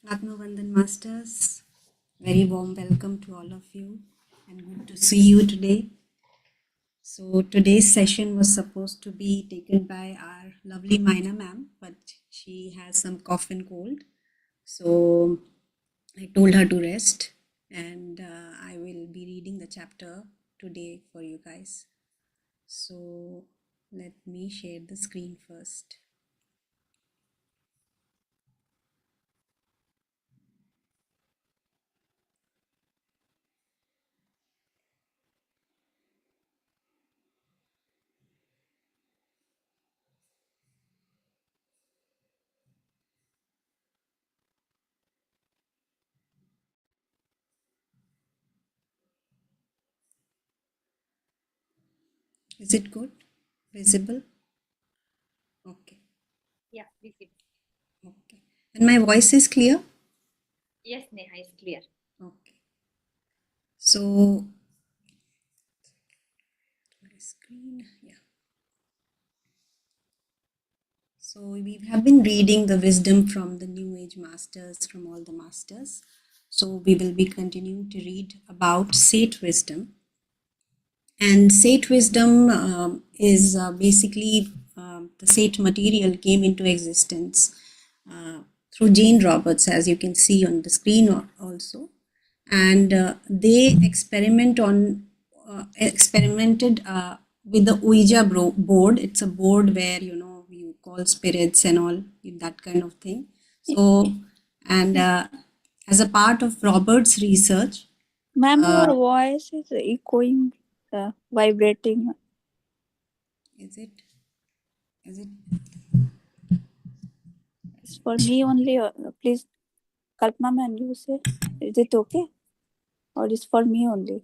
Atmavandan Masters, very warm welcome to all of you and good to see you today. So today's session was supposed to be taken by our lovely Maina ma'am, but she has some cough and cold. So I told her to rest and I will be reading the chapter today for you guys. So let me share the screen first. Is it good? Visible? Okay. Yeah, visible. Okay. And my voice is clear? Yes, Neha is clear. Okay. So, my screen, yeah. So we have been reading the wisdom from the New Age masters, from all the masters. So we will be continuing to read about Sate wisdom. And Sate wisdom is basically the Sate material came into existence through Jane Roberts, as you can see on the screen also. And they experimented with the Ouija board. It's a board where you call spirits and all that kind of thing. So, and as a part of Roberts' research, Ma'am, your voice is echoing, vibrating. is it? It's for me only. Please, Kalpana ma'am, you say, is it okay? Or is for me only?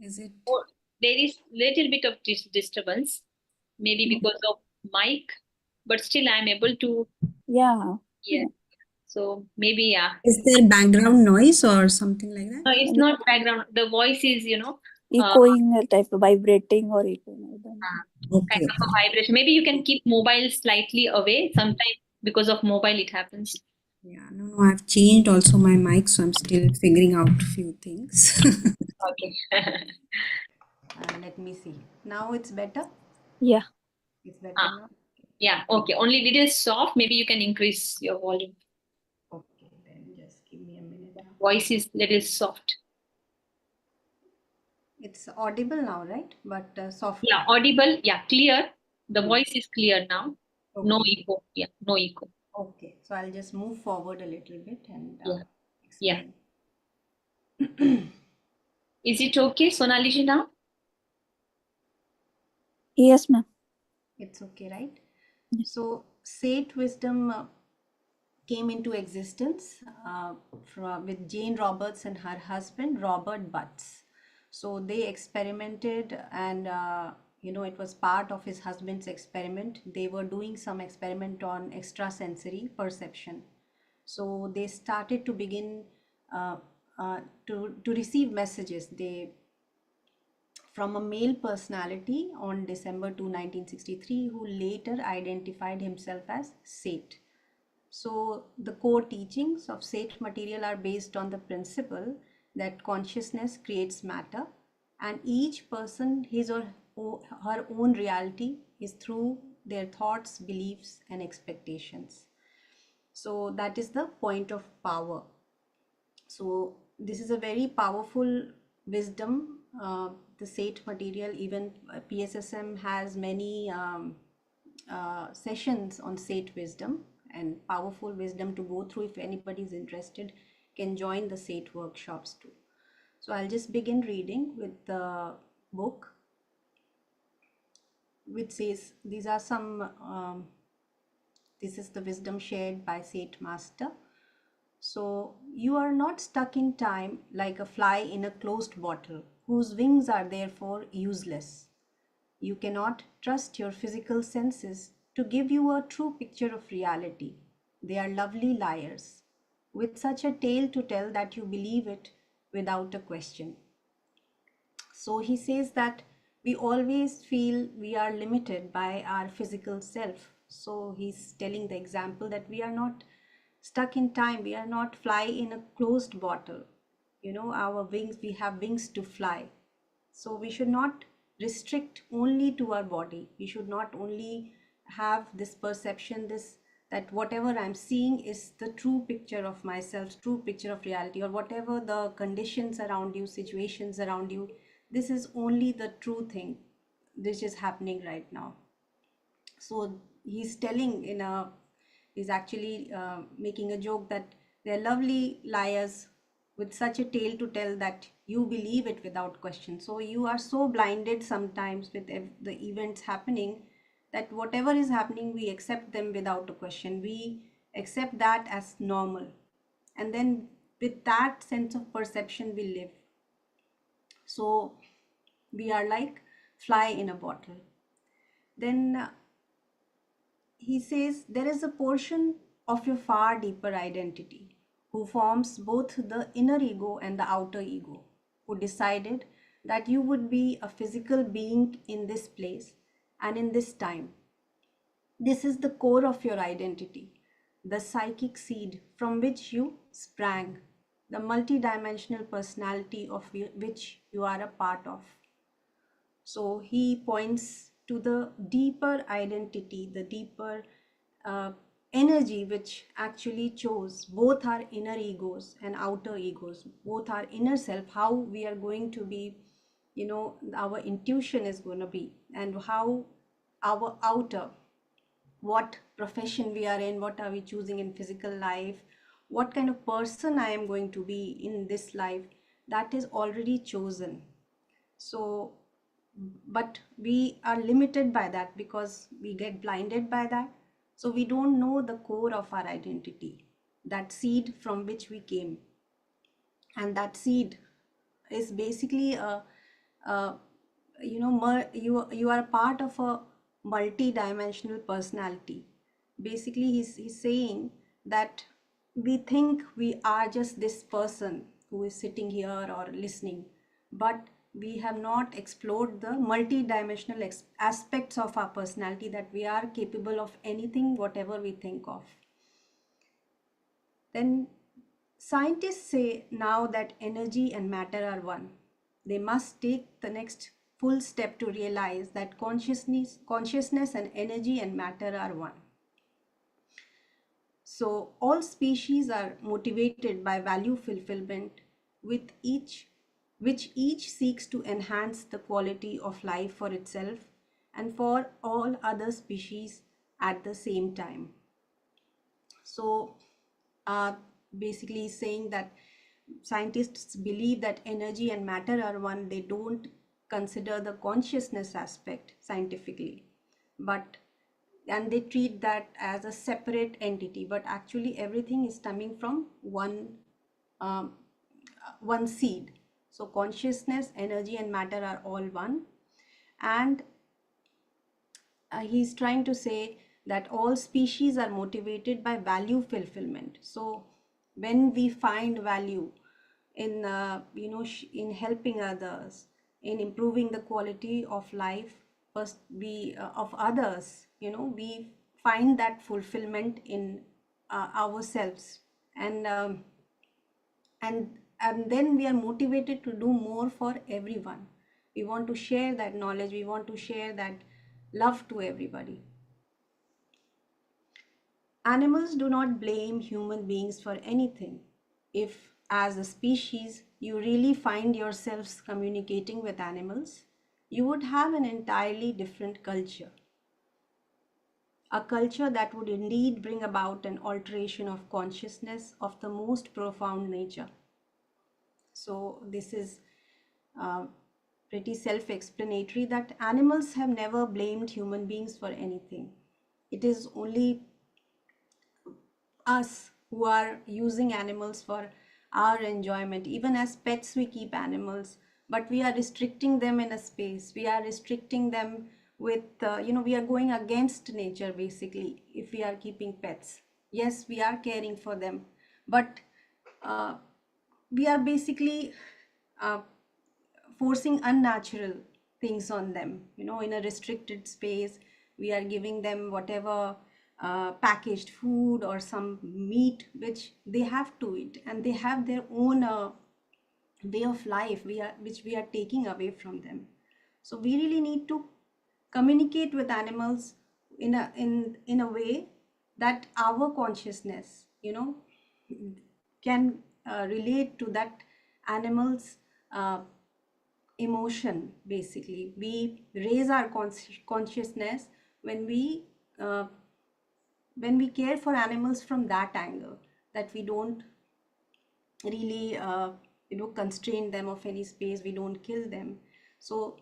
Is it? Oh, there is little bit of disturbance, maybe because of mic, but still I'm able to Yeah. hear. So maybe, yeah. Is there background noise or something like that? No, it's not background. The voice is, Echoing type of vibrating or echoing. I don't know. Okay. kind of a vibration. Maybe you can keep mobile slightly away. Sometimes because of mobile, it happens. Yeah, no, I've changed also my mic, so I'm still figuring out a few things. Okay. Let me see. Now it's better? Yeah. It's better Ah. now? Yeah, okay. Only little soft. Maybe you can increase your volume. Okay, then just give me a minute. Voice is little soft. It's audible now, right? But soft. Yeah, audible. Yeah, clear. The voice is clear now. No Okay. echo. Yeah, no echo. Okay, so I'll just move forward a little bit and Yeah. explain. Is it okay, Sonali now? Yes, ma'am. It's okay, right? Yes. So, Sate wisdom came into existence with Jane Roberts and her husband, Robert Butts. So they experimented and it was part of his husband's experiment. They were doing some experiment on extrasensory perception. So they started to begin uh, to receive messages. They from a male personality on December 2, 1963, who later identified himself as Sate. So the core teachings of Sate material are based on the principle that consciousness creates matter, and each person, his or her own reality is through their thoughts, beliefs, and expectations. So that is the point of power. So this is a very powerful wisdom. The Sate material, even PSSM has many sessions on Sate wisdom and powerful wisdom to go through. If anybody is interested, can join the Sate workshops too. So I'll just begin reading with the book, which says these are some. This is the wisdom shared by Sate Master. So you are not stuck in time like a fly in a closed bottle, whose wings are therefore useless. You cannot trust your physical senses to give you a true picture of reality. They are lovely liars, with such a tale to tell that you believe it without a question. So he says that we always feel we are limited by our physical self. So he's telling the example that we are not stuck in time. We are not fly in a closed bottle. Our wings, we have wings to fly. So we should not restrict only to our body. We should not only have this perception, this that whatever I'm seeing is the true picture of myself, true picture of reality, or whatever the conditions around you, situations around you, this is only the true thing which is happening right now. So he's telling he's actually making a joke that they're lovely liars with such a tale to tell that you believe it without question. So you are so blinded sometimes with the events happening that whatever is happening, we accept them without a question. We accept that as normal. And then with that sense of perception, we live. So we are like fly in a bottle. Then he says there is a portion of your far deeper identity who forms both the inner ego and the outer ego, who decided that you would be a physical being in this place and in this time. This is the core of your identity, the psychic seed from which you sprang, the multidimensional personality of which you are a part of. So he points to the deeper identity, the deeper energy which actually chose both our inner egos and outer egos, both our inner self, how we are going to be, our intuition is going to be, and how our outer, what profession we are in, what are we choosing in physical life, what kind of person I am going to be in this life, that is already chosen. So but we are limited by that because we get blinded by that. So we don't know the core of our identity, that seed from which we came. And that seed is basically you are a part of a multi-dimensional personality. Basically he's saying that we think we are just this person who is sitting here or listening, but we have not explored the multi-dimensional aspects of our personality, that we are capable of anything whatever we think of. Then scientists say now that energy and matter are one. They must take the next full step to realize that consciousness and energy and matter are one. So all species are motivated by value fulfillment, with which each seeks to enhance the quality of life for itself and for all other species at the same time. So basically saying that scientists believe that energy and matter are one. They don't consider the consciousness aspect scientifically, and they treat that as a separate entity, but actually everything is coming from um, one seed. So consciousness, energy and matter are all one. And he's trying to say that all species are motivated by value fulfillment. So when we find value in in helping others, in improving the quality of life first we of others, we find that fulfillment in ourselves. And um, and and then we are motivated to do more for everyone. We want to share that knowledge, we want to share that love to everybody. Animals do not blame human beings for anything. If, as a species, you really find yourselves communicating with animals, you would have an entirely different culture. A culture that would indeed bring about an alteration of consciousness of the most profound nature. So, this is uh, pretty self explanatory that animals have never blamed human beings for anything. It is only us who are using animals for our enjoyment. Even as pets, we keep animals, but we are restricting them in a space. We are restricting them with, we are going against nature basically if we are keeping pets. Yes, we are caring for them, but uh, we are basically uh, forcing unnatural things on them, in a restricted space. We are giving them whatever packaged food or some meat which they have to eat, and they have their own way of life which we are taking away from them. So we really need to communicate with animals in a way that our consciousness, can relate to that animal's emotion. Basically, we raise our consciousness when uh, we care for animals from that angle, that we don't really constrain them of any space, we don't kill them. So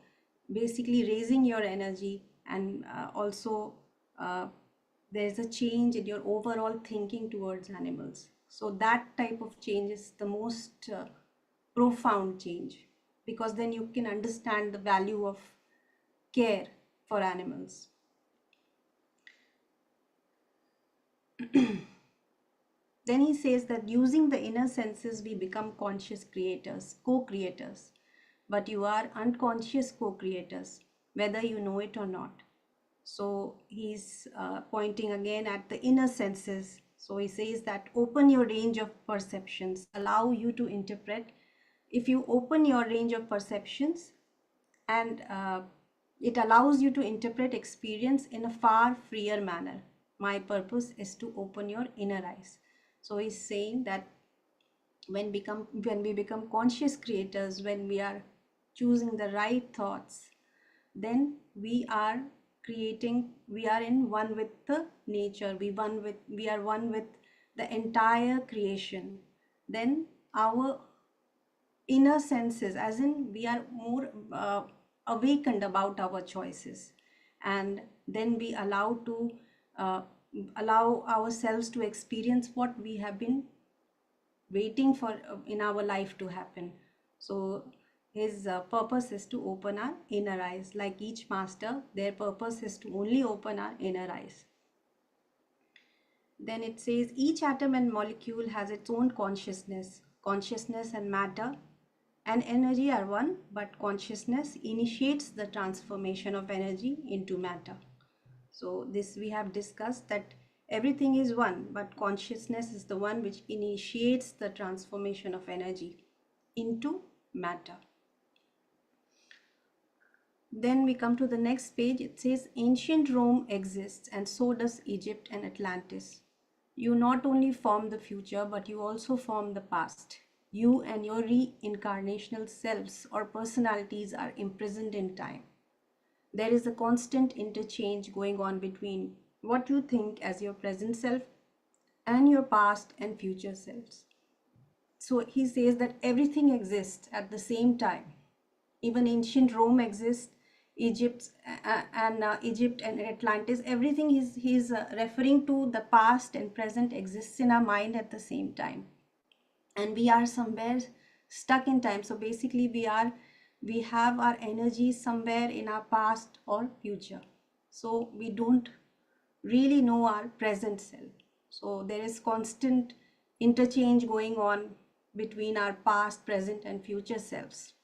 basically raising your energy, and also there's a change in your overall thinking towards animals. So that type of change is the most profound change, because then you can understand the value of care for animals. Then he says that using the inner senses, we become conscious creators, co-creators. But you are unconscious co-creators, whether you know it or not. So he's pointing again at the inner senses. So he says that open your range of perceptions, allow you to interpret. If you open your range of perceptions, and it allows you to interpret experience in a far freer manner. My purpose is to open your inner eyes. So he's saying that when we become conscious creators, when we are choosing the right thoughts, then we are we are in one with the nature, we are one with the entire creation. Then our inner senses, as in we are more awakened about our choices, and then we uh, allow ourselves to experience what we have been waiting for in our life to happen. So his purpose is to open our inner eyes. Like each master, their purpose is to only open our inner eyes. Then it says each atom and molecule has its own consciousness. Consciousness and matter and energy are one, but consciousness initiates the transformation of energy into matter. So this we have discussed, that everything is one, but consciousness is the one which initiates the transformation of energy into matter. Then we come to the next page. It says ancient Rome exists, and so does Egypt and Atlantis. You not only form the future, but you also form the past. You and your reincarnational selves or personalities are imprisoned in time. There is a constant interchange going on between what you think as your present self and your past and future selves. So he says that everything exists at the same time. Even ancient Rome exists, Egypt and Atlantis. Everything he's referring to, the past and present, exists in our mind at the same time, and we are somewhere stuck in time. So basically we have our energy somewhere in our past or future, so we don't really know our present self. So there is constant interchange going on between our past, present and future selves,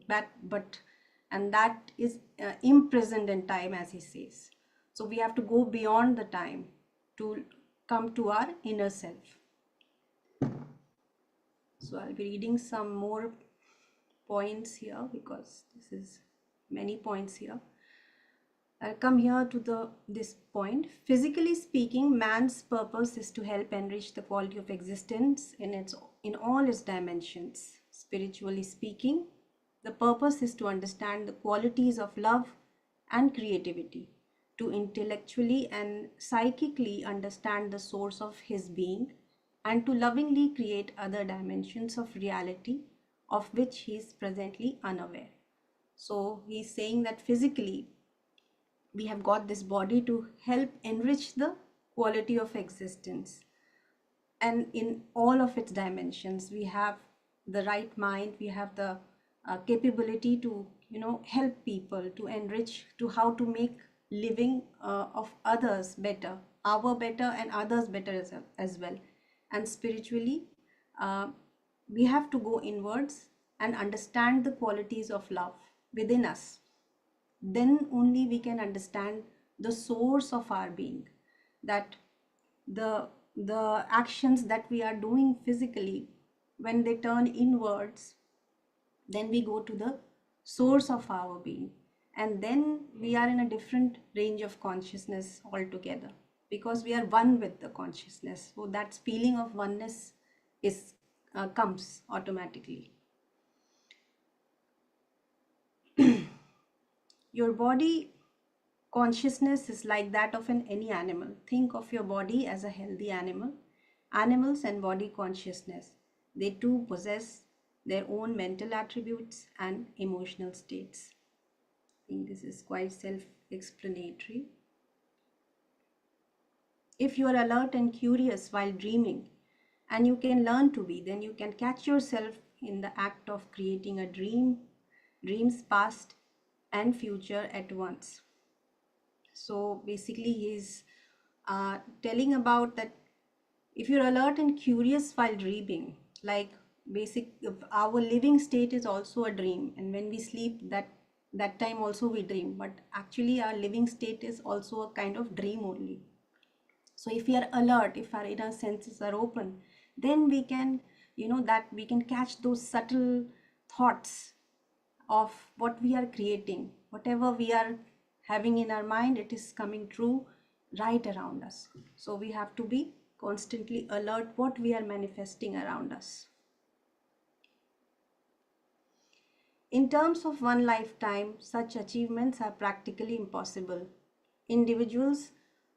but and that is imprisoned in time, as he says. So we have to go beyond the time to come to our inner self. So I'll be reading some more points here, because this is many points here. I'll come here to this point. Physically speaking, man's purpose is to help enrich the quality of existence in all its dimensions. Spiritually speaking, the purpose is to understand the qualities of love and creativity, to intellectually and psychically understand the source of his being, and to lovingly create other dimensions of reality of which he is presently unaware. So he's saying that physically we have got this body to help enrich the quality of existence, and in all of its dimensions we have the right mind, we have the capability to help people, to enrich, to how to make living of others better, our better and others better as well. And spiritually, uh, we have to go inwards and understand the qualities of love within us. Then only we can understand the source of our being. that the actions that we are doing physically, when they turn inwards, then we go to the source of our being, and then we are in a different range of consciousness altogether, because we are one with the consciousness. So that feeling of oneness is comes automatically. Your body consciousness is like that of any animal. Think of your body as a healthy animal. Animals and body consciousness, they too possess their own mental attributes and emotional states. I think this is quite self-explanatory. If you are alert and curious while dreaming, and you can learn to be, then you can catch yourself in the act of creating a dreams past and future at once. So basically he's telling about that if you're alert and curious while dreaming, like our living state is also a dream, and when we sleep, that time also we dream, but actually our living state is also a kind of dream only. So if we are alert, if our inner senses are open, then we can, that we can catch those subtle thoughts of what we are creating. Whatever we are having in our mind, it is coming true right around us. So we have to be constantly alert what we are manifesting around us. In terms of one lifetime, such achievements are practically impossible. Individuals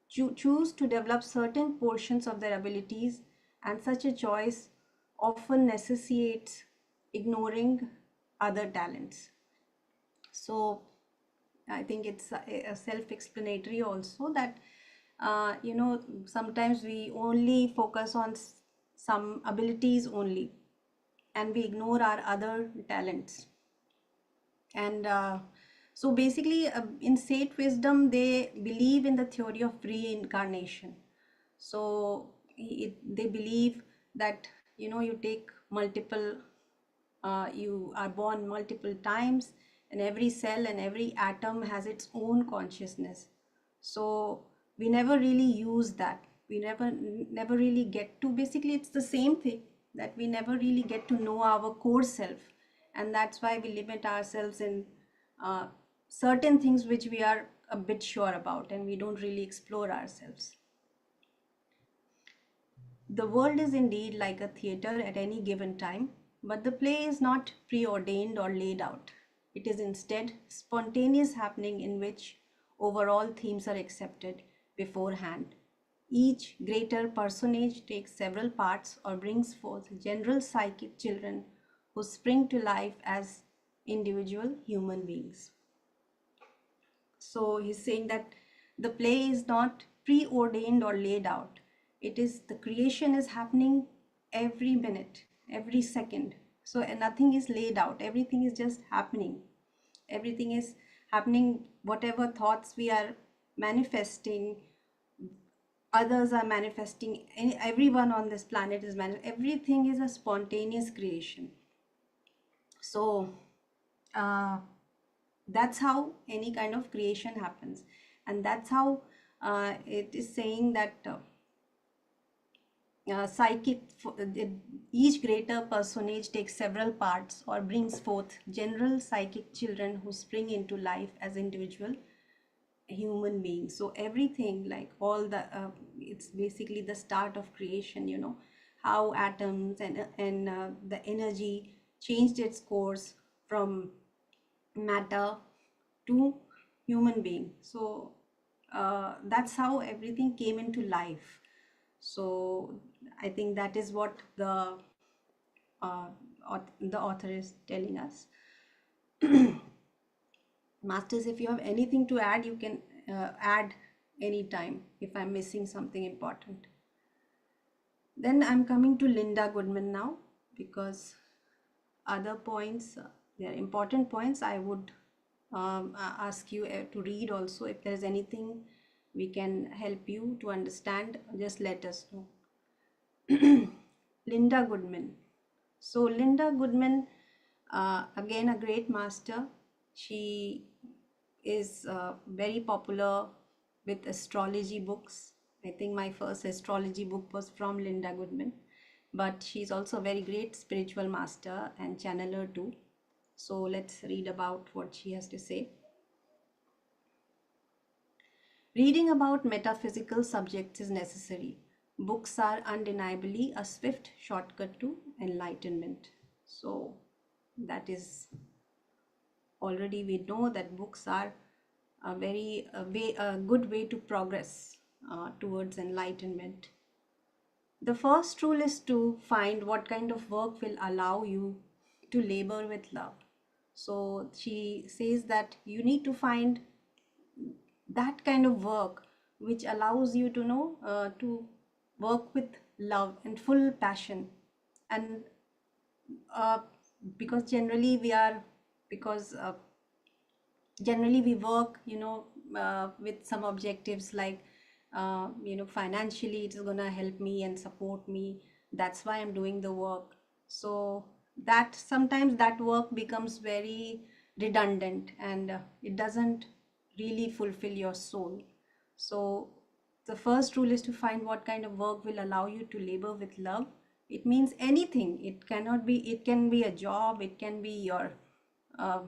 choose to develop certain portions of their abilities, and such a choice often necessitates ignoring other talents. So I think it's a self-explanatory also that sometimes we only focus on some abilities only, and we ignore our other talents. And so basically in Sage wisdom, they believe in the theory of reincarnation. So they believe that you take multiple, you are born multiple times, and every cell and every atom has its own consciousness. So we never really use that. We never really get to, basically it's the same thing, that we never really get to know our core self, and that's why we limit ourselves in certain things which we are a bit sure about, and we don't really explore ourselves. The world is indeed like a theater at any given time, but the play is not preordained or laid out. It is instead spontaneous happening in which overall themes are accepted beforehand. Each greater personage takes several parts or brings forth general psychic children who spring to life as individual human beings. So he's saying that the play is not preordained or laid out. It is, the creation is happening every minute, every second. So nothing is laid out. Everything is just happening. Everything is happening. Whatever thoughts we are manifesting, others are manifesting. Everyone on this planet is manifesting. Everything is a spontaneous creation. So that's how any kind of creation happens, and that's how it is saying that each greater personage takes several parts or brings forth general psychic children who spring into life as individual human beings. So everything, like all the it's basically the start of creation, how atoms and the energy changed its course from matter to human being. So that's how everything came into life. So I think that is what uh, the author is telling us. Masters, if you have anything to add, you can add anytime if I'm missing something important. Then I'm coming to Linda Goodman now, because other points, they are important points. I would ask you to read also. If there's anything we can help you to understand, just let us know. Linda Goodman. So Linda Goodman, again a great master. She is very popular with astrology books. I think my first astrology book was from Linda Goodman, but she's also a very great spiritual master and channeler too. So let's read about what she has to say. Reading about metaphysical subjects is necessary. Books are undeniably a swift shortcut to enlightenment. So that is already, we know that books are a good way to progress towards enlightenment. The first rule is to find what kind of work will allow you to labor with love. So she says that you need to find that kind of work which allows you to know to work with love and full passion. And uh, because generally we are because generally we work, with some objectives like financially it's gonna help me and support me, that's why I'm doing the work. So that sometimes that work becomes very redundant, and it doesn't really fulfill your soul. So the first rule is to find what kind of work will allow you to labor with love. It means anything. It can be a job, it can be your uh,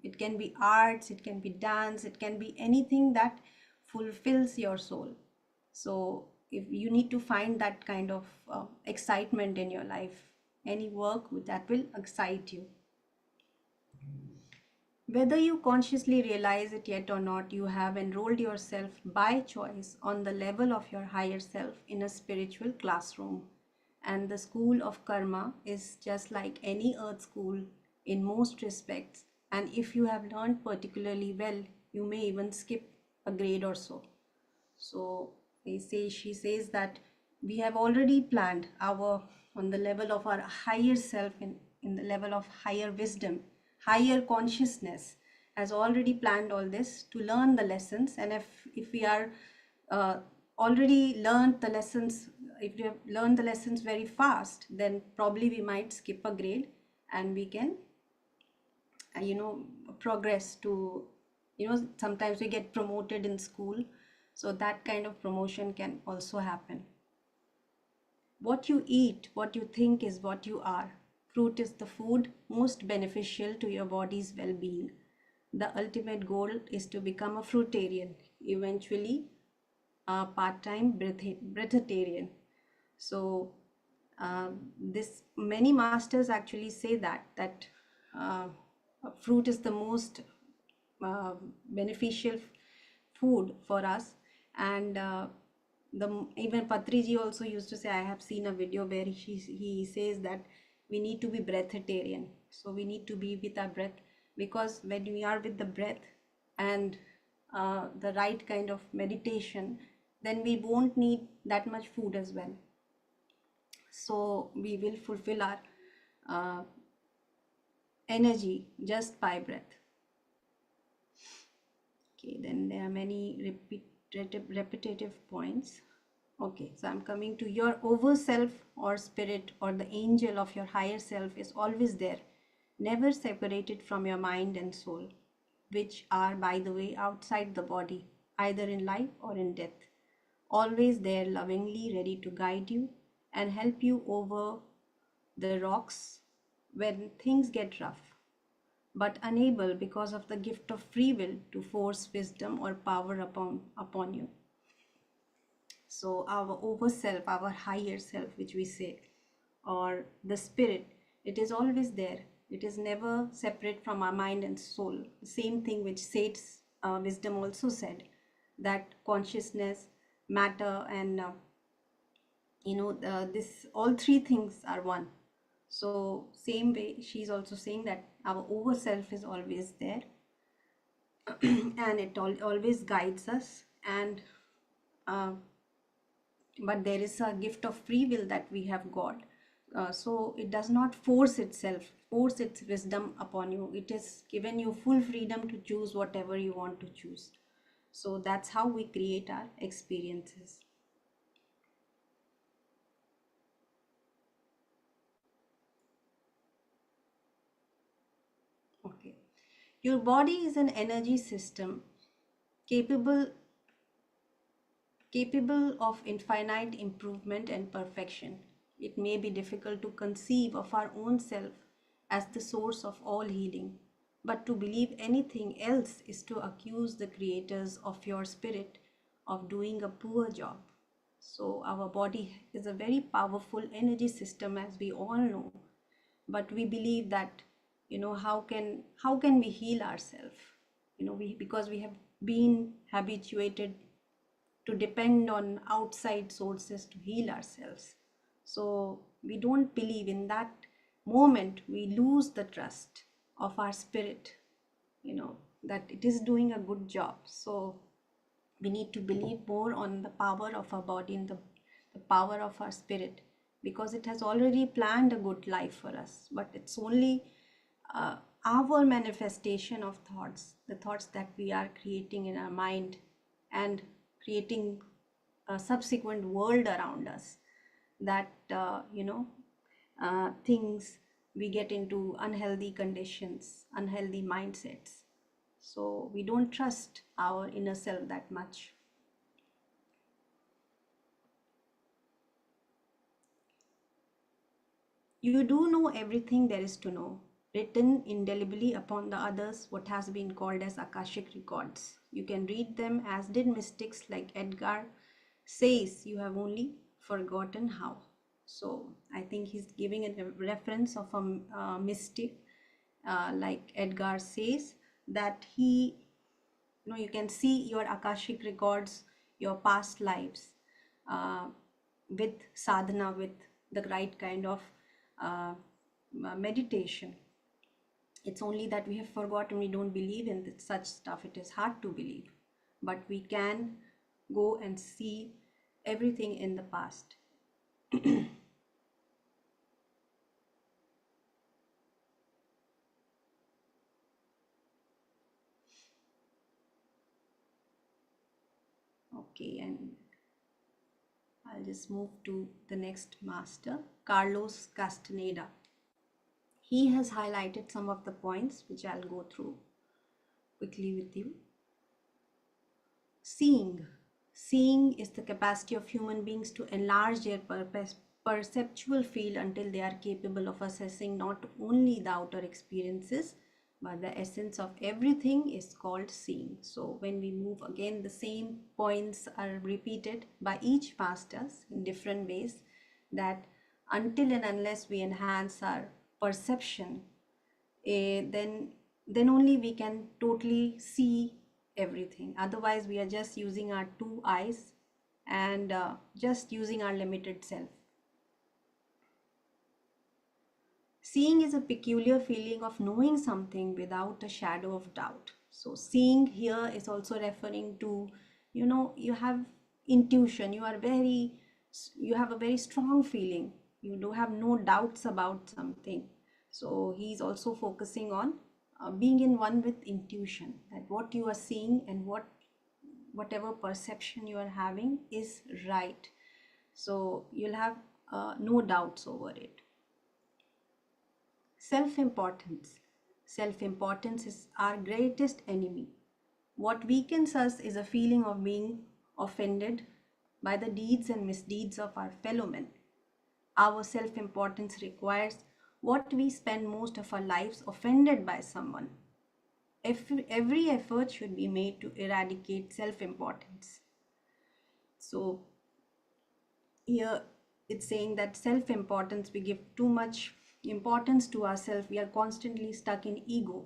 it can be arts, it can be dance, it can be anything that fulfills your soul. So if you need to find that kind of excitement in your life, any work that will excite you. Whether you consciously realize it yet or not, you have enrolled yourself by choice on the level of your higher self in a spiritual classroom. And the school of karma is just like any earth school in most respects. And if you have learned particularly well, you may even skip a grade or so. So she says that we have already planned our on the level of our higher self, in the level of higher wisdom, higher consciousness has already planned all this to learn the lessons. And if we are uh, already learned the lessons, if we have learned the lessons very fast, then probably we might skip a grade and we can progress to, sometimes we get promoted in school, so that kind of promotion can also happen. What you eat, what you think is what you are. Fruit is the food most beneficial to your body's well-being. The ultimate goal is to become a fruitarian, eventually a part-time breatharian. So this many masters actually say that uh, fruit is the most beneficial food for us. And even Patriji also used to say, I have seen a video where he says that we need to be breatharian. So we need to be with our breath, because when we are with the breath and the right kind of meditation, then we won't need that much food as well. So we will fulfill our uh, energy just by breath. Okay, then there are many repetitive points. Okay, so I'm coming to your over self or spirit or the angel of your higher self is always there, never separated from your mind and soul, which are, by the way, outside the body, either in life or in death. Always there, lovingly ready to guide you and help you over the rocks when things get rough, but unable because of the gift of free will to force wisdom or power upon you. So our over self, our higher self, which we say, or the spirit, it is always there. It is never separate from our mind and soul. The same thing which Sate's wisdom also said, that consciousness, matter, and this all three things are one. So same way, she's also saying that our over self is always there, and it always guides us. And uh, but there is a gift of free will that we have got. So it does not force its wisdom upon you. It is given you full freedom to choose whatever you want to choose. So that's how we create our experiences. Okay. Your body is an energy system capable capable of infinite improvement and perfection. It may be difficult to conceive of our own self as the source of all healing, but to believe anything else is to accuse the creators of your spirit of doing a poor job. So, our body is a very powerful energy system, as we all know, but we believe that, how can we heal ourselves? We, because we have been habituated to depend on outside sources to heal ourselves. So we don't believe. In that moment, we lose the trust of our spirit, that it is doing a good job. So we need to believe more on the power of our body and the power of our spirit, because it has already planned a good life for us. But it's only our manifestation of thoughts, the thoughts that we are creating in our mind and creating a subsequent world around us, that things, we get into unhealthy conditions, unhealthy mindsets. So we don't trust our inner self that much. You do know everything there is to know, written indelibly upon the others, what has been called as Akashic records. You can read them as did mystics like Edgar says, you have only forgotten how. So I think he's giving a reference of a mystic like Edgar says, that he, you can see your Akashic records, your past lives, uh, with sadhana, with the right kind of meditation. It's only that we have forgotten, we don't believe in such stuff. It is hard to believe, but we can go and see everything in the past. Okay, and I'll just move to the next master, Carlos Castaneda. He has highlighted some of the points which I'll go through quickly with you. Seeing. Seeing is the capacity of human beings to enlarge their perceptual field until they are capable of assessing not only the outer experiences, but the essence of everything is called seeing. So when we move again, the same points are repeated by each masters in different ways, that until and unless we enhance our perception, then only we can totally see everything. Otherwise we are just using our two eyes and just using our limited self. Seeing is a peculiar feeling of knowing something without a shadow of doubt. So seeing here is also referring to, you have intuition, you have a very strong feeling, you do have no doubts about something. So he's also focusing on being in one with intuition, that what you are seeing and whatever perception you are having is right. So you'll have no doubts over it. Self-importance. Self-importance is our greatest enemy. What weakens us is a feeling of being offended by the deeds and misdeeds of our fellow men. Our self-importance requires what we spend most of our lives offended by someone. Every effort should be made to eradicate self-importance. So here it's saying that self-importance, we give too much importance to ourselves. We are constantly stuck in ego,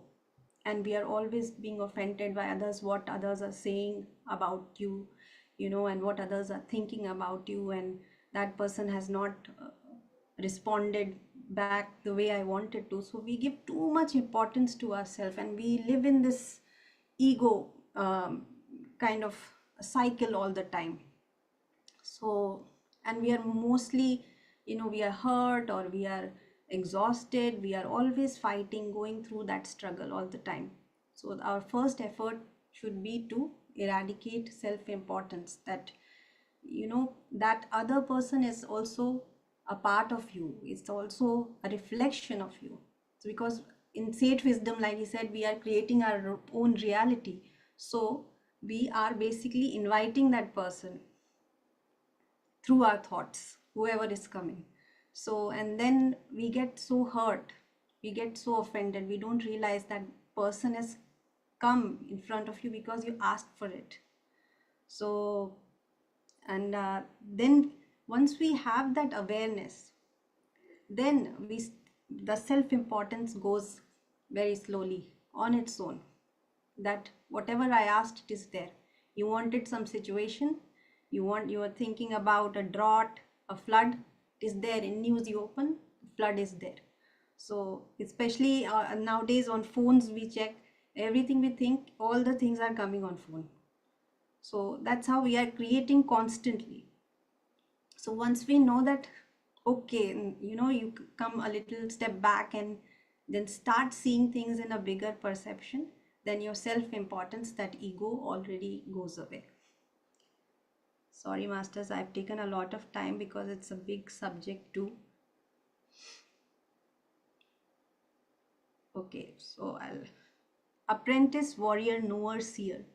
and we are always being offended by others, what others are saying about you, and what others are thinking about you, and that person has not responded back the way I wanted to. So we give too much importance to ourselves, and we live in this ego kind of cycle all the time. So, and we are mostly, we are hurt or we are exhausted, we are always fighting, going through that struggle all the time. So our first effort should be to eradicate self-importance, that that other person is also a part of you, it's also a reflection of you. So because in sage wisdom, like he said, we are creating our own reality. So we are basically inviting that person through our thoughts, whoever is coming. So, and then we get so hurt, we get so offended, we don't realize that person has come in front of you because you asked for it. So, and then once we have that awareness, then the self importance goes very slowly on its own, that whatever I asked, it is there. You wanted some situation, you are thinking about a drought, a flood, it is there. In news you open, flood is there. So especially nowadays on phones we check everything, we think all the things are coming on phone. So that's how we are creating constantly. So once we know that, okay, you come a little step back and then start seeing things in a bigger perception, then your self-importance, that ego, already goes away. Sorry, masters, I've taken a lot of time because it's a big subject too. Okay, so apprentice, warrior, knower, seer.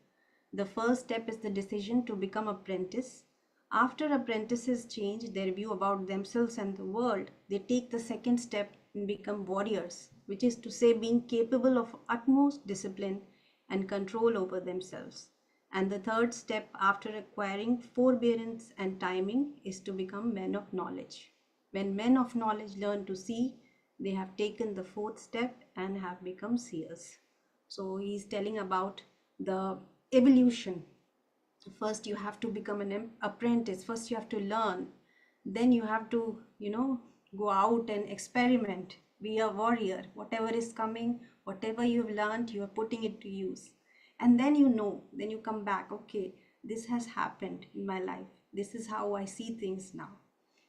The first step is the decision to become apprentice. After apprentices change their view about themselves and the world, they take the second step and become warriors, which is to say being capable of utmost discipline and control over themselves. And the third step after acquiring forbearance and timing is to become men of knowledge. When men of knowledge learn to see, they have taken the fourth step and have become seers. So he's telling about the evolution. First you have to become an apprentice, first you have to learn, then you have to go out and experiment, be a warrior. Whatever is coming, whatever you've learned, you are putting it to use. And then then you come back, okay, this has happened in my life, this is how I see things now.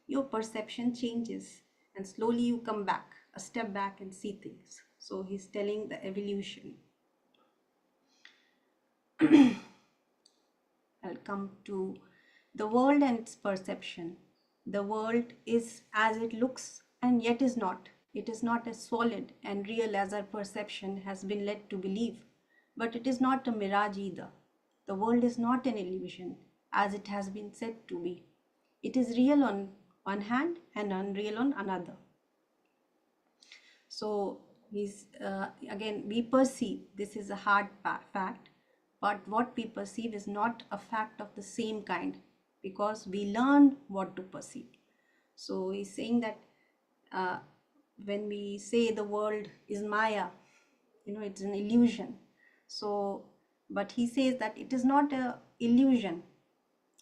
Your perception changes and slowly you come back, a step back, and see things. So he's telling the evolution. I'll come to the world and its perception. The world is as it looks and yet is not. It is not as solid and real as our perception has been led to believe. But it is not a mirage either. The world is not an illusion as it has been said to be. It is real on one hand and unreal on another. So again, we perceive, this is a hard fact, but what we perceive is not a fact of the same kind because we learn what to perceive. So he's saying that when we say the world is Maya, it's an illusion. So, but he says that it is not a illusion.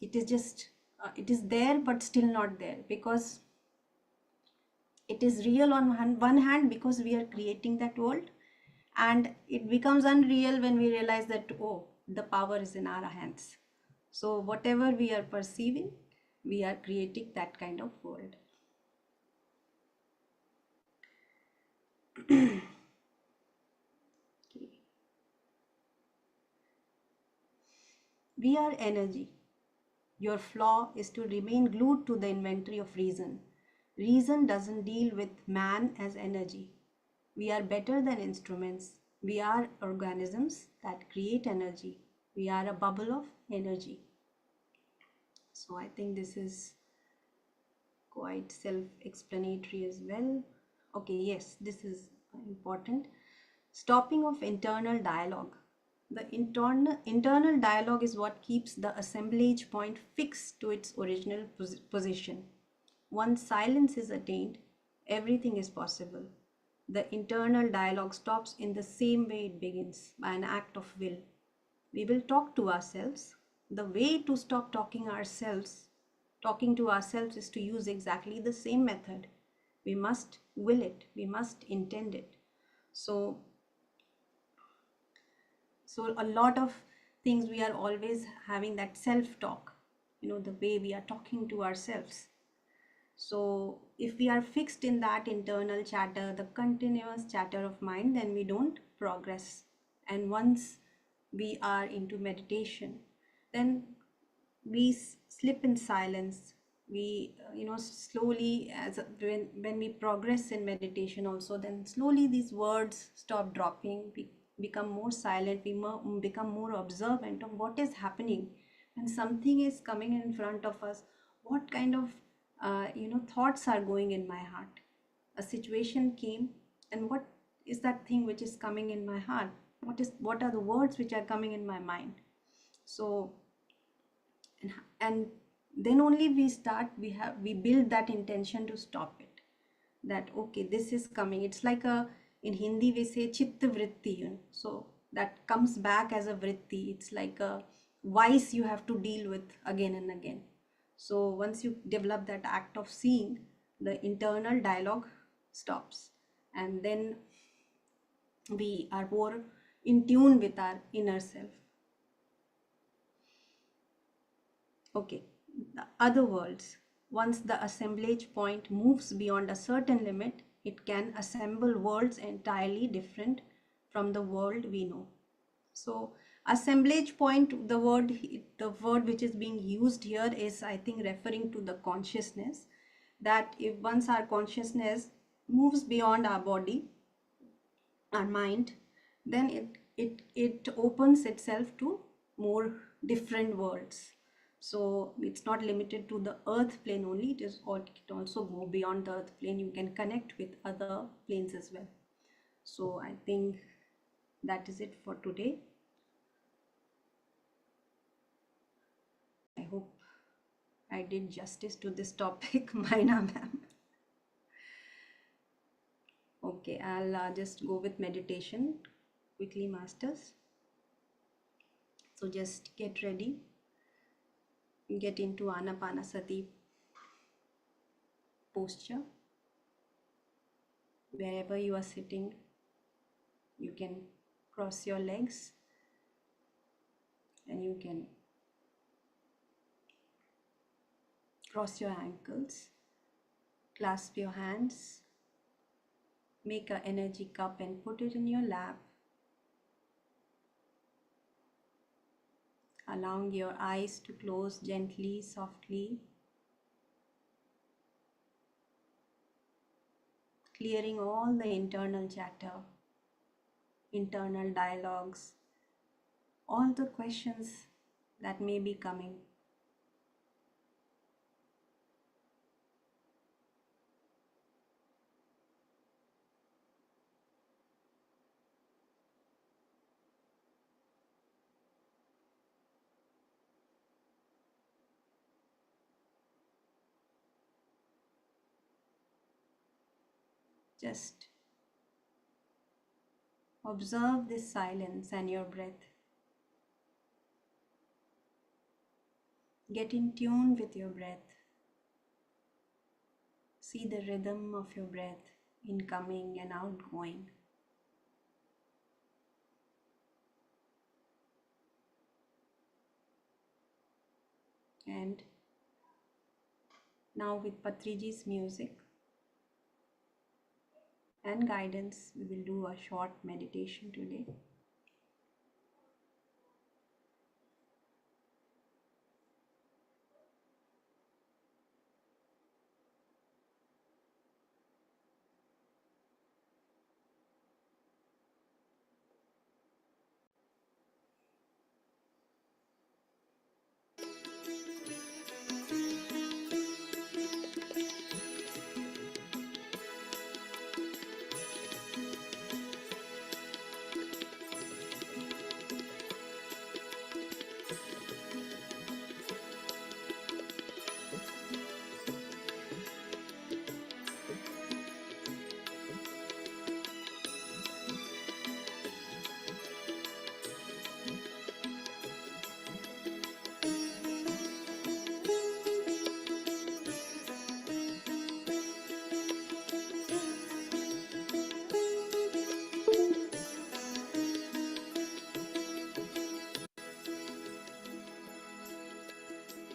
It is just, it is there but still not there, because it is real on one hand because we are creating that world, and it becomes unreal when we realize that, oh, the power is in our hands. So whatever we are perceiving, we are creating that kind of world. Okay. We are energy. Your flaw is to remain glued to the inventory of reason. Reason doesn't deal with man as energy. We are better than instruments. We are organisms that create energy. We are a bubble of energy. So I think this is quite self-explanatory as well. Okay, yes, this is important. Stopping of internal dialogue. The internal dialogue is what keeps the assemblage point fixed to its original position. Once silence is attained, everything is possible. The internal dialogue stops in the same way it begins, by an act of will. We will talk to ourselves. The way to stop talking to ourselves is to use exactly the same method. We must will it, we must intend it. So a lot of things we are always having that self-talk, the way we are talking to ourselves. So if we are fixed in that internal chatter, the continuous chatter of mind, then we don't progress. And once we are into meditation, then we slip in silence. We slowly, when we progress in meditation also, then slowly these words stop dropping, we become more silent, we become more observant of what is happening. When something is coming in front of us, what kind of thoughts are going in my heart. A situation came, and what is that thing which is coming in my heart? What are the words which are coming in my mind? So and then only we build that intention to stop it, that okay, this is coming. It's like a, in Hindi we say chitta vritti, so that comes back as a vritti. It's like a vice you have to deal with again and again. So once you develop that act of seeing, the internal dialogue stops, and then we are more in tune with our inner self. Okay, the other worlds. Once the assemblage point moves beyond a certain limit, it can assemble worlds entirely different from the world we know. So, assemblage point, the word which is being used here is, I think, referring to the consciousness. That if once our consciousness moves beyond our body, our mind, then it opens itself to more different worlds. So it's not limited to the earth plane only, it can also go beyond the earth plane. You can connect with other planes as well. So I think that is it for today. I hope I did justice to this topic. Maina ma'am. Okay, I'll just go with meditation quickly, masters. So just get ready, get into Anapanasti posture. Wherever you are sitting, you can cross your legs and you can cross your ankles, clasp your hands, make an energy cup and put it in your lap, allowing your eyes to close gently, softly, clearing all the internal chatter, internal dialogues, all the questions that may be coming. Just observe this silence and your breath. Get in tune with your breath. See the rhythm of your breath, incoming and outgoing. And now with Patriji's music and guidance, we will do a short meditation today.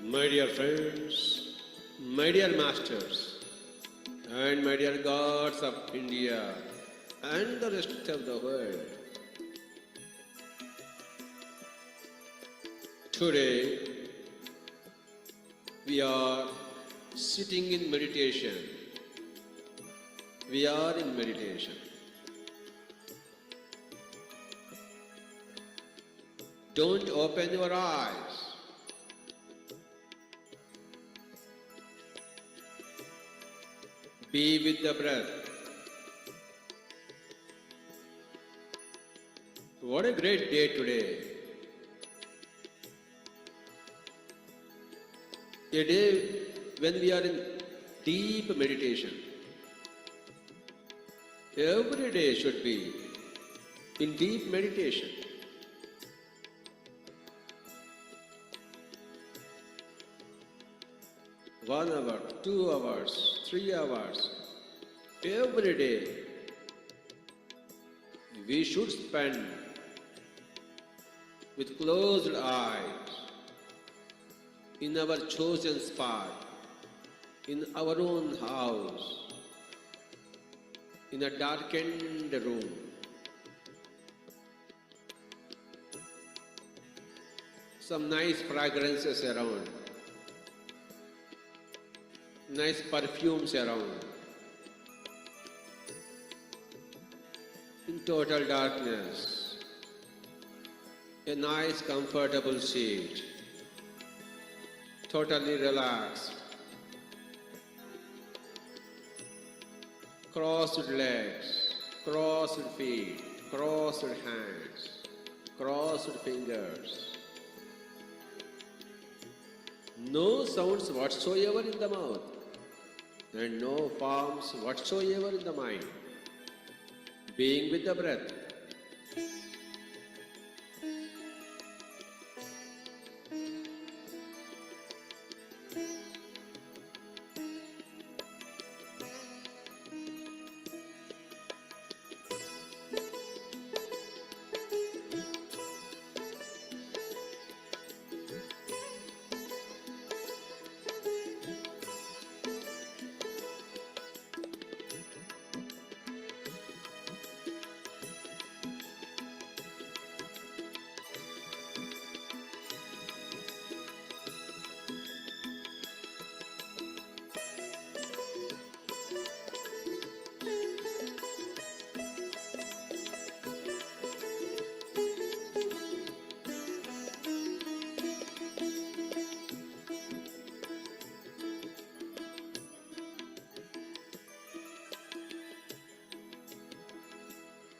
My dear friends, my dear masters, and my dear gods of India and the rest of the world, today we are sitting in meditation. We are in meditation. Don't open your eyes. Be with the breath. What a great day today. A day when we are in deep meditation. Every day should be in deep meditation. One hour, 2 hours, 3 hours, every day we should spend with closed eyes in our chosen spot, in our own house, in a darkened room. Some nice fragrances around, nice perfumes around. In total darkness, a nice comfortable seat, totally relaxed, crossed legs, crossed feet, crossed hands, crossed fingers. No sounds whatsoever in the mouth, and no forms whatsoever in the mind. Being with the breath.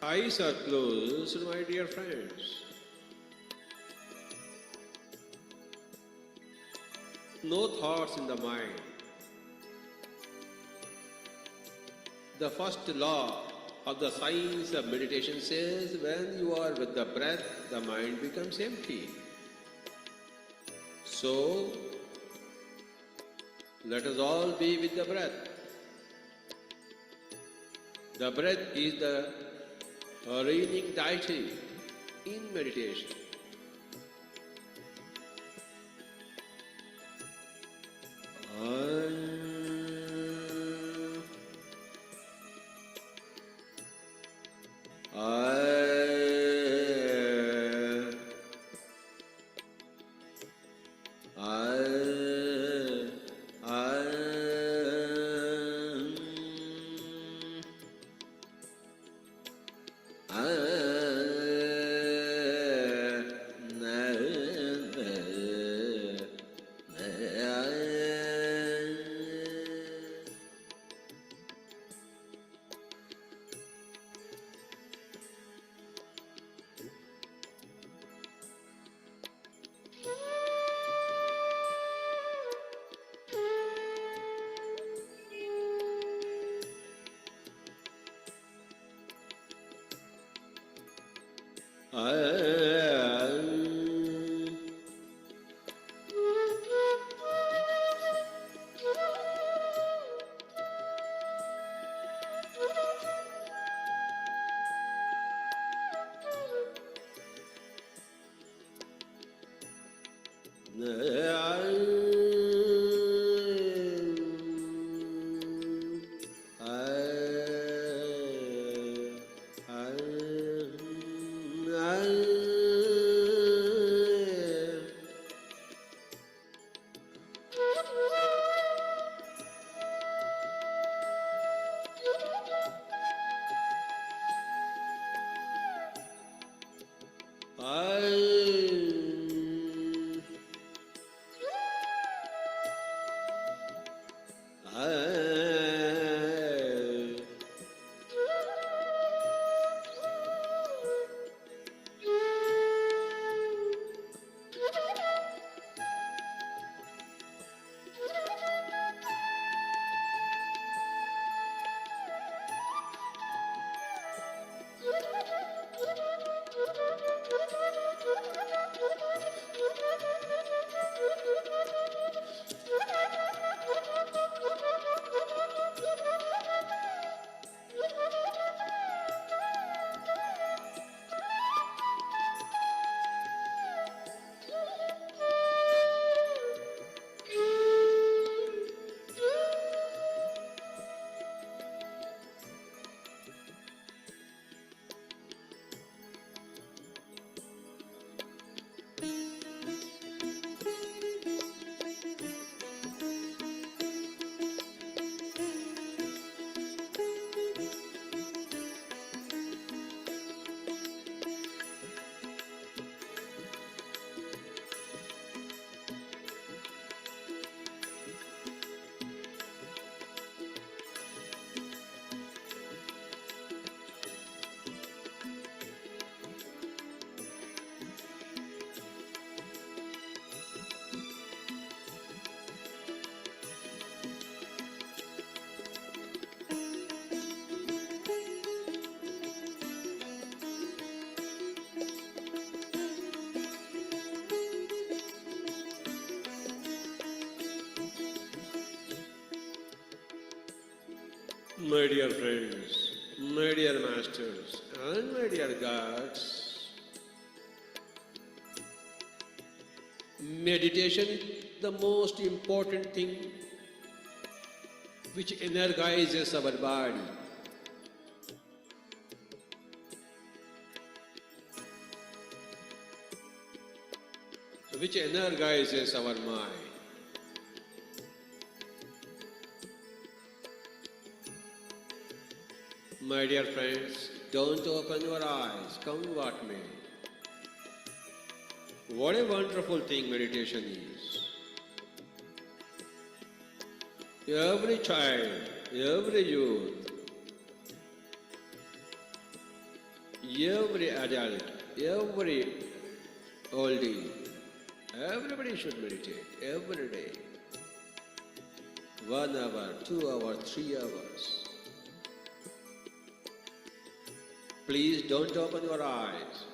Eyes are closed, my dear friends. No thoughts in the mind. The first law of the science of meditation says when you are with the breath, the mind becomes empty. So, let us all be with the breath. The breath is the reigning deity in meditation. My dear friends, my dear masters, and my dear gods, meditation is the most important thing which energizes our body, which energizes our mind. My dear friends, don't open your eyes, come what may. What a wonderful thing meditation is. Every child, every youth, every adult, every oldie, everybody should meditate every day. 1 hour, 2 hours, 3 hours. Please don't open your eyes.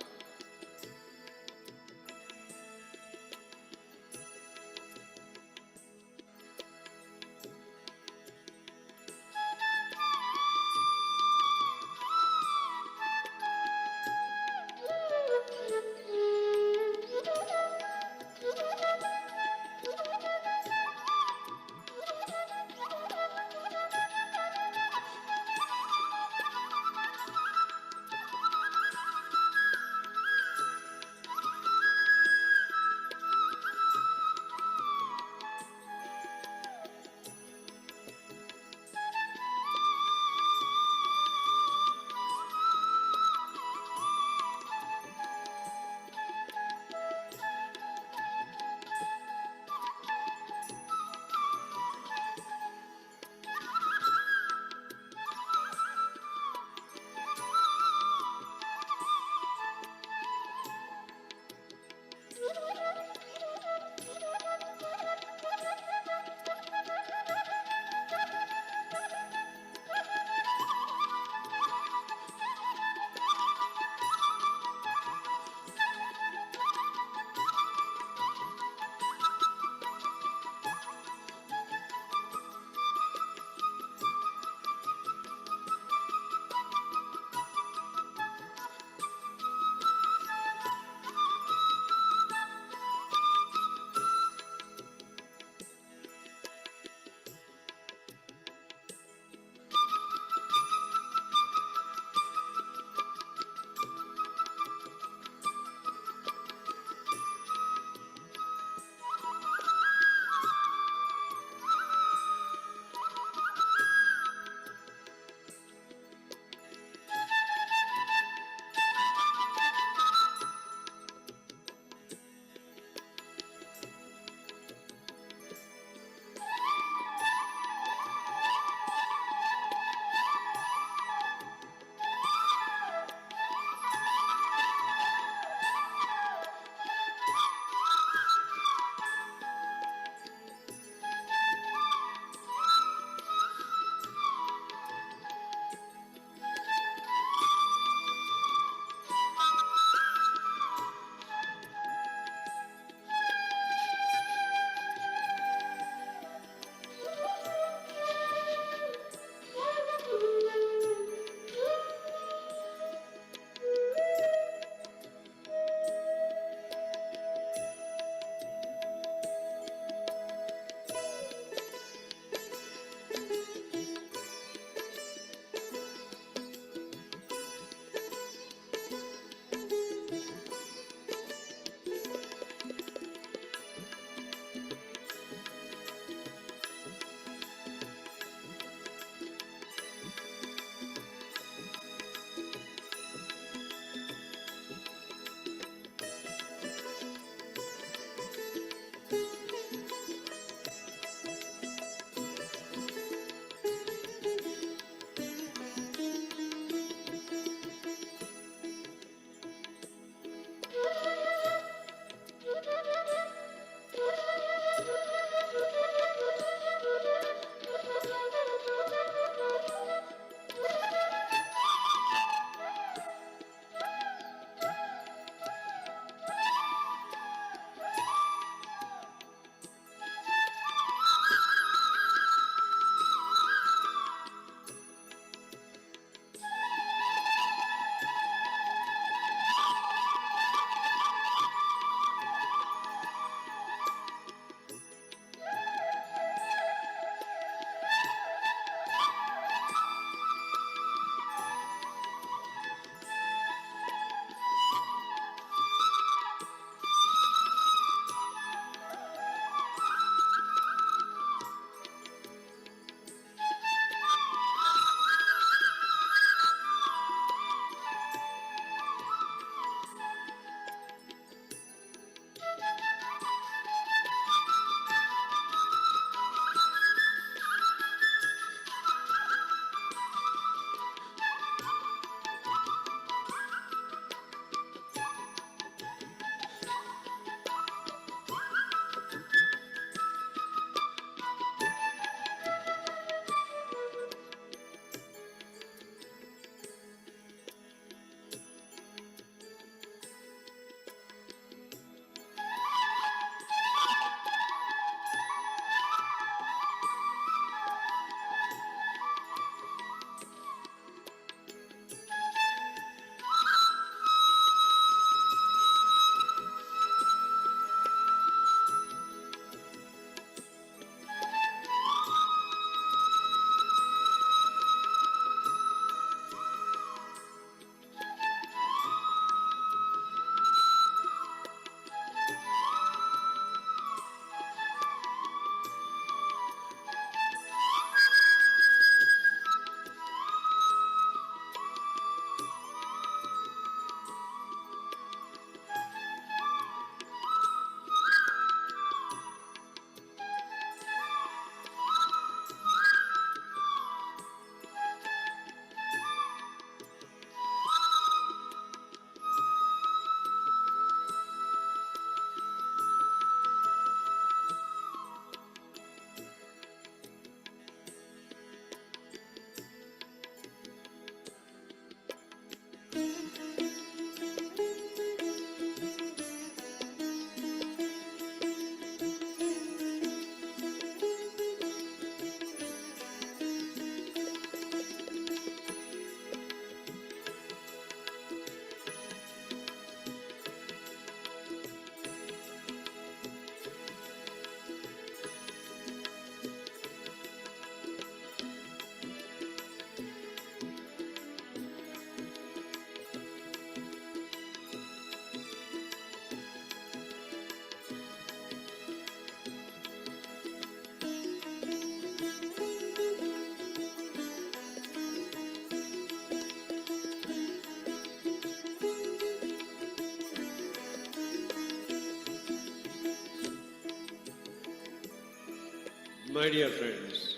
My dear friends,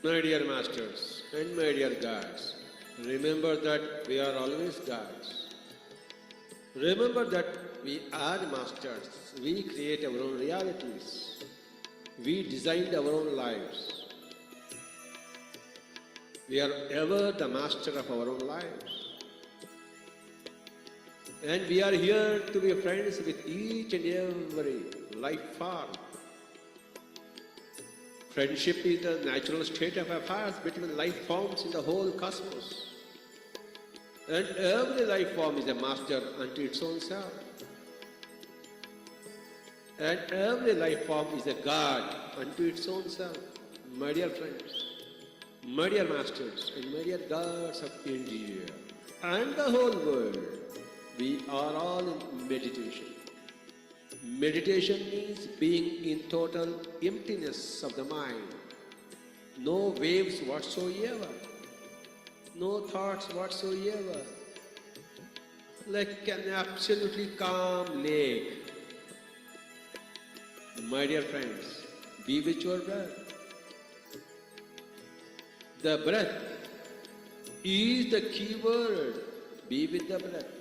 my dear masters, and my dear guides, remember that we are always guides. Remember that we are masters. We create our own realities. We designed our own lives. We are ever the master of our own lives. And we are here to be friends with each and every life form. Friendship is the natural state of affairs between life forms in the whole cosmos. And every life form is a master unto its own self. And every life form is a God unto its own self. My dear friends, my dear masters, and my dear gods of India, and the whole world, we are all in meditation. Meditation means being in total emptiness of the mind. No waves whatsoever. No thoughts whatsoever. Like an absolutely calm lake. My dear friends, be with your breath. The breath is the key word. Be with the breath.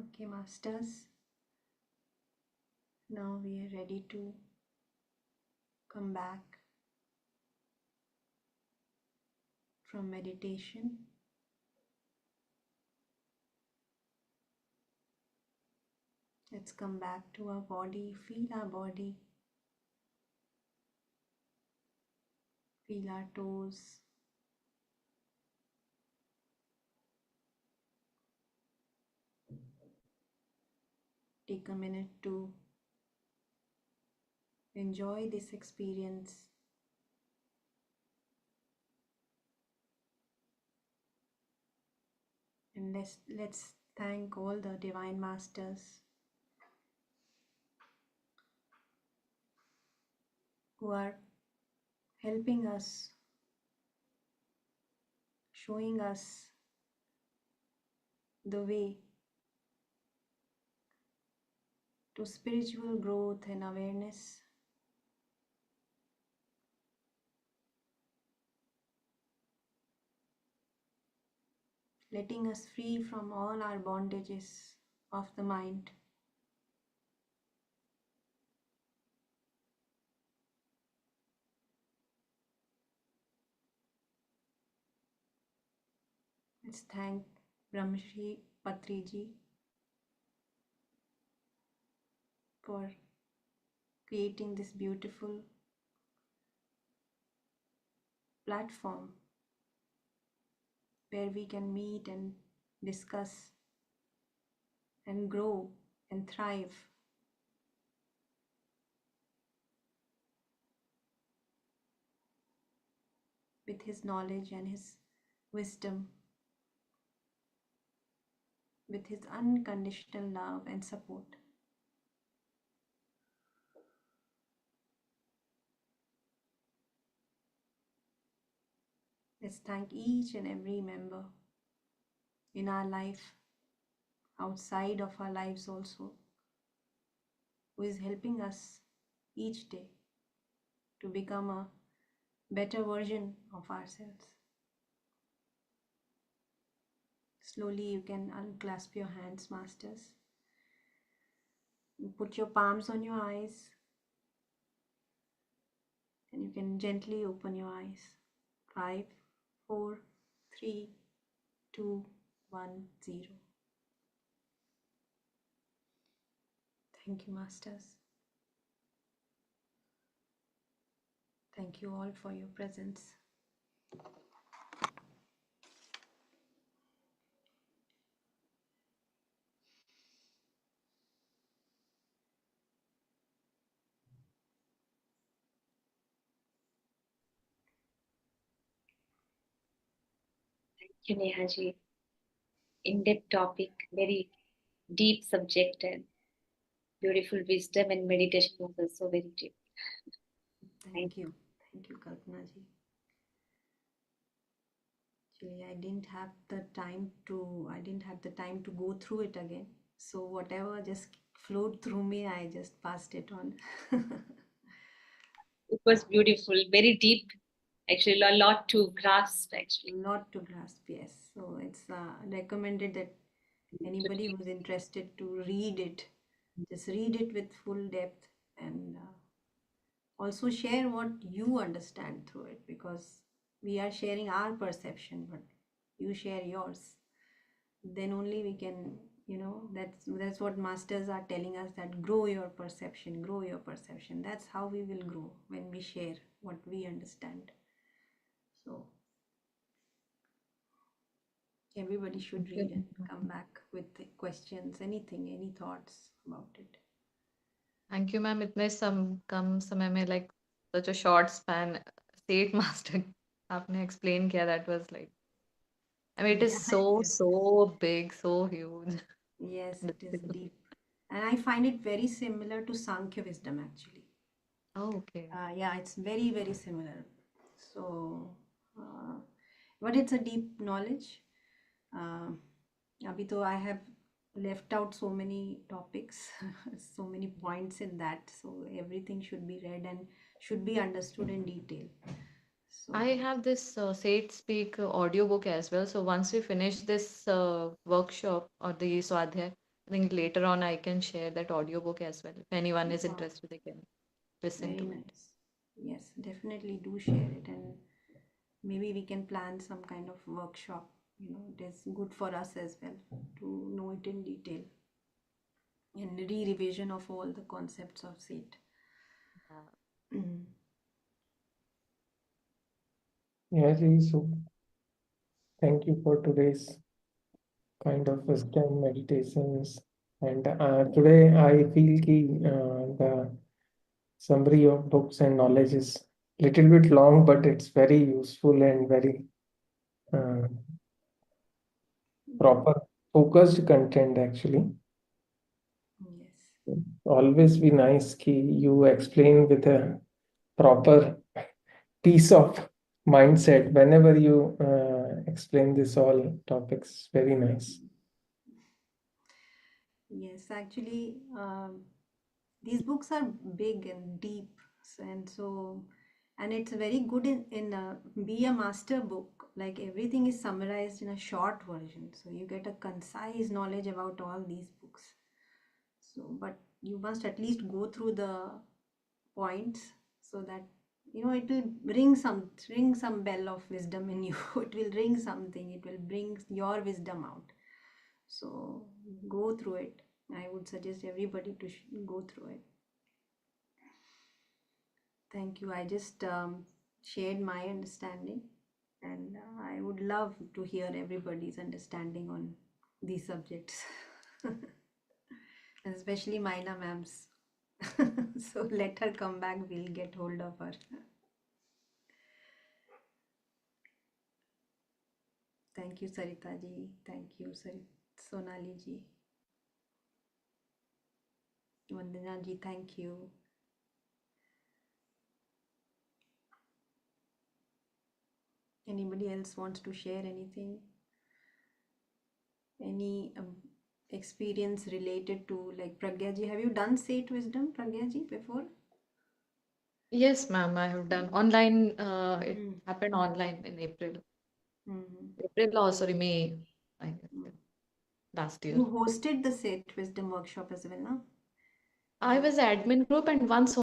Okay, masters. Now we are ready to come back from meditation. Let's come back to our body, feel our body, feel our toes. Take a minute to enjoy this experience. And let's thank all the divine masters who are helping us, showing us the way to spiritual growth and awareness. Letting us free from all our bondages of the mind. Let's thank Brahmashri Patriji for creating this beautiful platform where we can meet and discuss and grow and thrive. With his knowledge and his wisdom, with his unconditional love and support. Let's thank each and every member in our life, outside of our lives also, who is helping us each day to become a better version of ourselves. Slowly you can unclasp your hands, masters. Put your palms on your eyes and you can gently open your eyes. 5, 4, 3, 2, 1, 0. Thank you, masters. Thank you all for your presence. Thank you, Nehaji. In-depth topic, very deep subject, and beautiful wisdom and meditation was also very deep. Thank you. Thank you, Kalpana ji. Actually, I didn't have the time to go through it again. So whatever just flowed through me, I just passed it on. It was beautiful, very deep, actually, a lot to grasp, actually. Lot to grasp, yes. So it's recommended that anybody who's interested to read it, just read it with full depth and also share what you understand through it, because we are sharing our perception, but you share yours. Then only we can, that's what masters are telling us, that grow your perception, grow your perception. That's how we will grow, when we share what we understand. So everybody should read and come back with the questions, anything, any thoughts about it. Thank you ma'am इतने कम समय में like such a short span state master आपने explain किया that was like I mean it is Yeah, so it is. So big so huge Yes, it is deep. And I find it very similar to Sankhya wisdom actually. Okay Yeah, it's very, very similar. So, but it's a deep knowledge. Uh, Abhi to I have left out so many topics, so many points in that. So everything should be read and should be understood in detail. So I have this Sage Speak audio book as well. So once we finish this workshop or the Swadhyay, I think later on I can share that audiobook as well. If anyone is Wow, interested, they can listen very to it. nice. Yes, definitely do share it, and maybe we can plan some kind of workshop. It is good for us as well to know it in detail and re-revision of all the concepts of SAT. Mm. Yeah, Ji, so thank you for today's kind of wisdom meditations. And today I feel the summary of books and knowledge is little bit long, but it's very useful and very uh, proper, focused content actually. Yes. Always be nice ki you explain with a proper piece of mindset whenever you explain this all topics. Very nice. Yes, actually, these books are big and deep, and it's very good in be a master book. Like everything is summarized in a short version, so you get a concise knowledge about all these books. So, but you must at least go through the points so that it will ring some bell of wisdom in you. It will ring something. It will bring your wisdom out. So go through it. I would suggest everybody to go through it. Thank you. I just shared my understanding, and I would love to hear everybody's understanding on these subjects, especially Maina ma'am's. So let her come back, we'll get hold of her. Thank you, Sarita ji. Thank you, Sonali ji. Vandana ji, thank you. Anybody else wants to share anything? Any experience related to, like, Pragya ji? Have you done Sate Wisdom, Pragya ji, before? Yes, ma'am, I have done online. It Mm. happened online in April. Mm-hmm. April or sorry, May, I guess, Mm. last year. You hosted the Sate Wisdom workshop as well, no? I was admin group and once